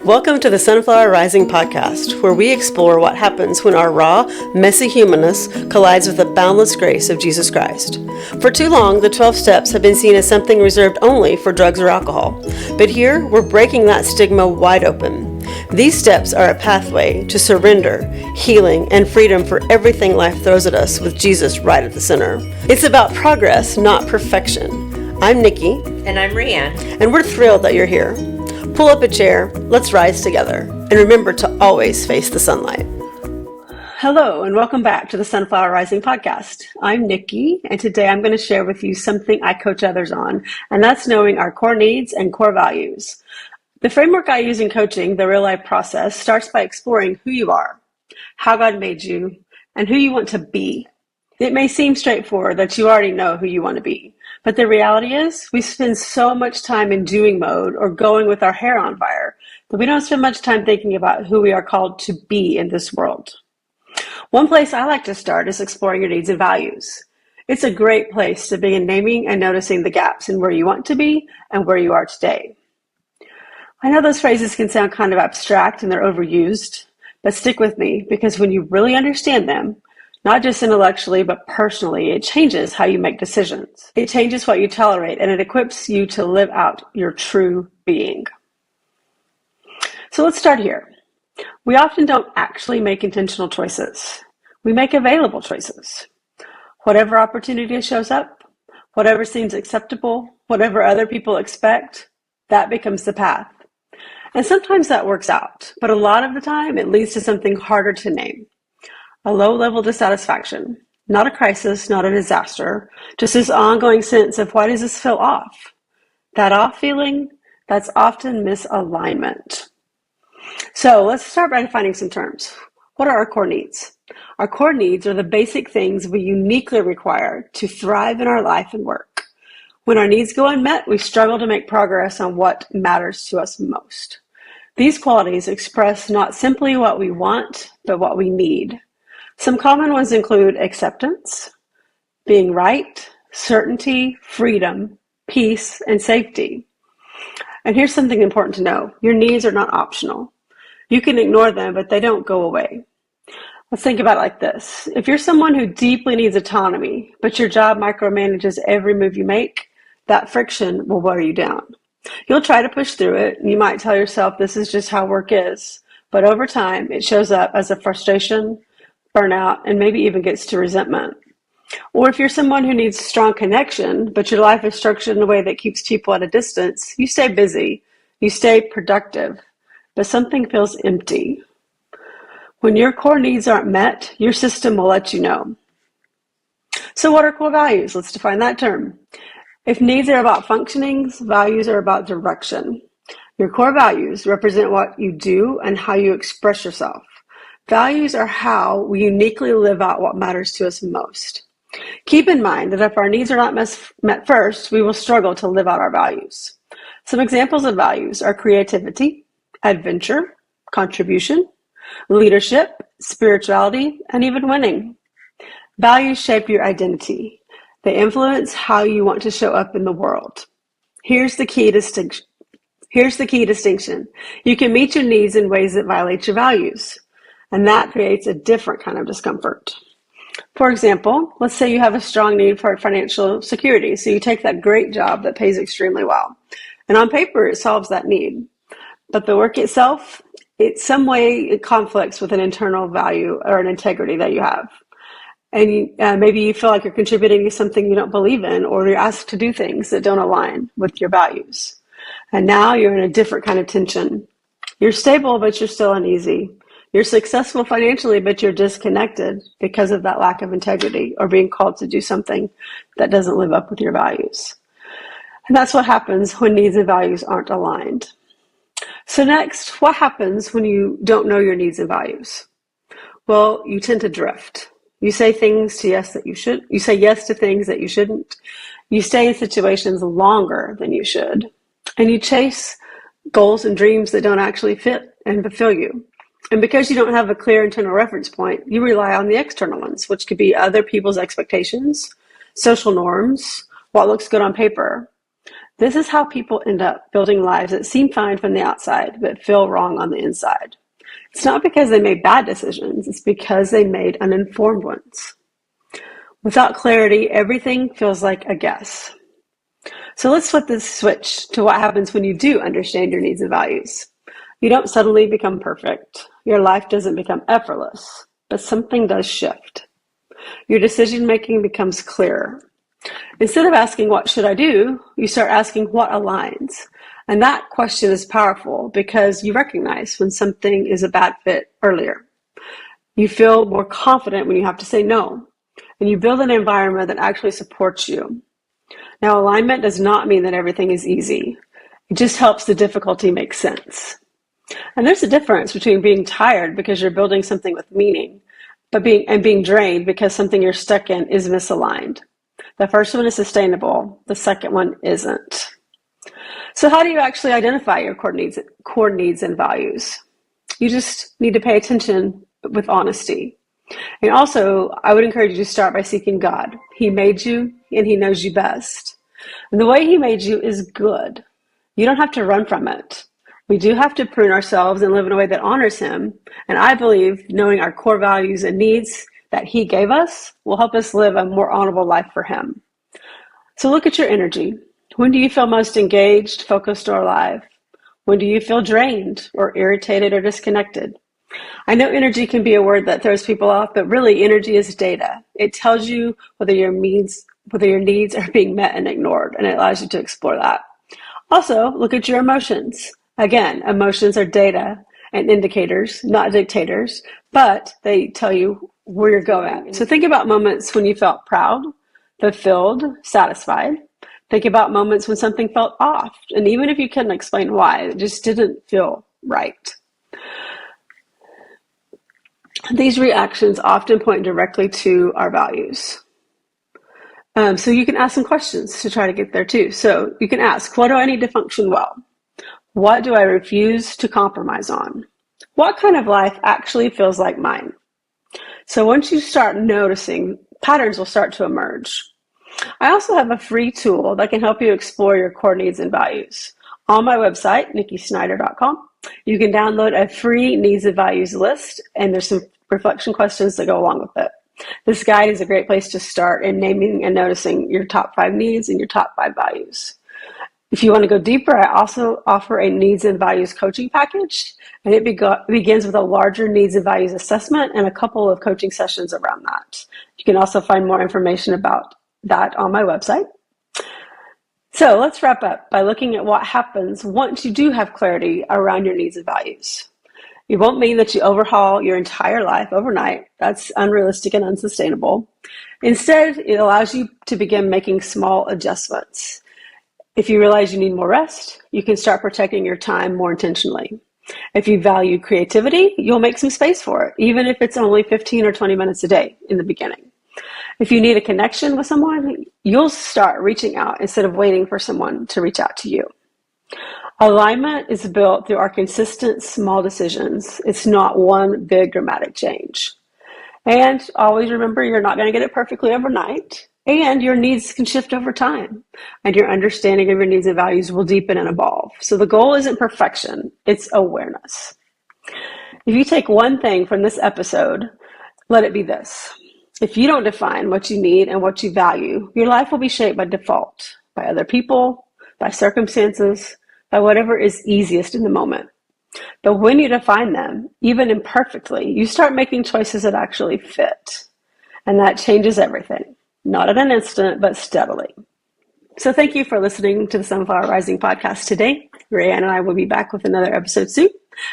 Welcome to the Sunflower Rising podcast, where we explore what happens when our raw, messy humanness collides with the boundless grace of Jesus Christ. For too long, the 12 steps have been seen as something reserved only for drugs or alcohol. But here, we're breaking that stigma wide open. These steps are a pathway to surrender, healing, and freedom for everything life throws at us with Jesus right at the center. It's about progress, not perfection. I'm Nikki. And I'm Rianne. And we're thrilled that you're here. Pull up a chair, let's rise together, and remember to always face the sunlight. Hello, and welcome back to the Sunflower Rising podcast. I'm Nikki, and today I'm going to share with you something I coach others on, and that's knowing our core needs and core values. The framework I use in coaching, the real life process, starts by exploring who you are, how God made you, and who you want to be. It may seem straightforward that you already know who you want to be. But the reality is, we spend so much time in doing mode or going with our hair on fire that we don't spend much time thinking about who we are called to be in this world. One place I like to start is exploring your needs and values. It's a great place to begin naming and noticing the gaps in where you want to be and where you are today. I know those phrases can sound kind of abstract and they're overused, but stick with me because when you really understand them, not just intellectually, but personally, it changes how you make decisions. It changes what you tolerate, and it equips you to live out your true being. So let's start here. We often don't actually make intentional choices. We make available choices. Whatever opportunity shows up, whatever seems acceptable, whatever other people expect, that becomes the path. And sometimes that works out, but a lot of the time it leads to something harder to name. A low-level dissatisfaction, not a crisis, not a disaster, just this ongoing sense of why does this feel off? That off feeling, that's often misalignment. So let's start by defining some terms. What are our core needs? Our core needs are the basic things we uniquely require to thrive in our life and work. When our needs go unmet, we struggle to make progress on what matters to us most. These qualities express not simply what we want, but what we need. Some common ones include acceptance, being right, certainty, freedom, peace, and safety. And here's something important to know. Your needs are not optional. You can ignore them, but they don't go away. Let's think about it like this. If you're someone who deeply needs autonomy, but your job micromanages every move you make, that friction will wear you down. You'll try to push through it, and you might tell yourself this is just how work is. But over time, it shows up as a frustration, burnout, and maybe even gets to resentment. Or if you're someone who needs strong connection, but your life is structured in a way that keeps people at a distance, you stay busy, you stay productive, but something feels empty. When your core needs aren't met, your system will let you know. So what are core values? Let's define that term. If needs are about functioning, values are about direction. Your core values represent what you do and how you express yourself. Values are how we uniquely live out what matters to us most. Keep in mind that if our needs are not met first, we will struggle to live out our values. Some examples of values are creativity, adventure, contribution, leadership, spirituality, and even winning. Values shape your identity. They influence how you want to show up in the world. Here's the key distinction. You can meet your needs in ways that violate your values. And that creates a different kind of discomfort. For example, let's say you have a strong need for financial security, so you take that great job that pays extremely well. And on paper, it solves that need. But the work itself, it conflicts with an internal value or an integrity that you have. And maybe you feel like you're contributing to something you don't believe in, or you're asked to do things that don't align with your values. And now you're in a different kind of tension. You're stable, but you're still uneasy. You're successful financially, but you're disconnected because of that lack of integrity or being called to do something that doesn't live up with your values. And that's what happens when needs and values aren't aligned. So next, what happens when you don't know your needs and values? Well, you tend to drift. You say things to yes that you should. You say yes to things that you shouldn't. You stay in situations longer than you should. And you chase goals and dreams that don't actually fit and fulfill you. And because you don't have a clear internal reference point, you rely on the external ones, which could be other people's expectations, social norms, what looks good on paper. This is how people end up building lives that seem fine from the outside, but feel wrong on the inside. It's not because they made bad decisions, it's because they made uninformed ones. Without clarity, everything feels like a guess. So let's flip this switch to what happens when you do understand your needs and values. You don't suddenly become perfect. Your life doesn't become effortless, but something does shift. Your decision-making becomes clearer. Instead of asking, what should I do? You start asking, what aligns? And that question is powerful because you recognize when something is a bad fit earlier. You feel more confident when you have to say no, and you build an environment that actually supports you. Now, alignment does not mean that everything is easy. It just helps the difficulty make sense. And there's a difference between being tired because you're building something with meaning, but being drained because something you're stuck in is misaligned. The first one is sustainable. The second one isn't. So how do you actually identify your core needs and values? You just need to pay attention with honesty. And also, I would encourage you to start by seeking God. He made you and he knows you best. And the way he made you is good. You don't have to run from it. We do have to prune ourselves and live in a way that honors him. And I believe knowing our core values and needs that he gave us will help us live a more honorable life for him. So look at your energy. When do you feel most engaged, focused, or alive? When do you feel drained or irritated or disconnected? I know energy can be a word that throws people off, but really energy is data. It tells you whether your needs are being met and ignored, and it allows you to explore that. Also, look at your emotions. Again, emotions are data and indicators, not dictators, but they tell you where you're going. So think about moments when you felt proud, fulfilled, satisfied. Think about moments when something felt off, and even if you couldn't explain why, it just didn't feel right. These reactions often point directly to our values. So you can ask some questions to try to get there too. So you can ask, what do I need to function well? What do I refuse to compromise on? What kind of life actually feels like mine? So once you start noticing, patterns will start to emerge. I also have a free tool that can help you explore your core needs and values. On my website, nikkisnyder.com, you can download a free needs and values list, and there's some reflection questions that go along with it. This guide is a great place to start in naming and noticing your top 5 needs and your top 5 values. If you want to go deeper, I also offer a needs and values coaching package, and it begins with a larger needs and values assessment and a couple of coaching sessions around that. You can also find more information about that on my website. So let's wrap up by looking at what happens once you do have clarity around your needs and values. It won't mean that you overhaul your entire life overnight. That's unrealistic and unsustainable. Instead, it allows you to begin making small adjustments. If you realize you need more rest, you can start protecting your time more intentionally. If you value creativity, you'll make some space for it, even if it's only 15 or 20 minutes a day in the beginning. If you need a connection with someone, you'll start reaching out instead of waiting for someone to reach out to you. Alignment is built through our consistent small decisions. It's not one big dramatic change. And always remember, you're not going to get it perfectly overnight, and your needs can shift over time, and your understanding of your needs and values will deepen and evolve. So the goal isn't perfection, it's awareness. If you take one thing from this episode, let it be this. If you don't define what you need and what you value, your life will be shaped by default, by other people, by circumstances, by whatever is easiest in the moment. But when you define them, even imperfectly, you start making choices that actually fit. And that changes everything, not in an instant, but steadily. So thank you for listening to the Sunflower Rising podcast today. Rayanne and I will be back with another episode soon.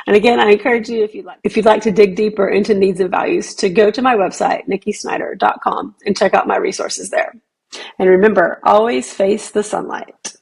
And again, I encourage you, if you'd like to dig deeper into needs and values, to go to my website, nikkisnyder.com, and check out my resources there. And remember, always face the sunlight.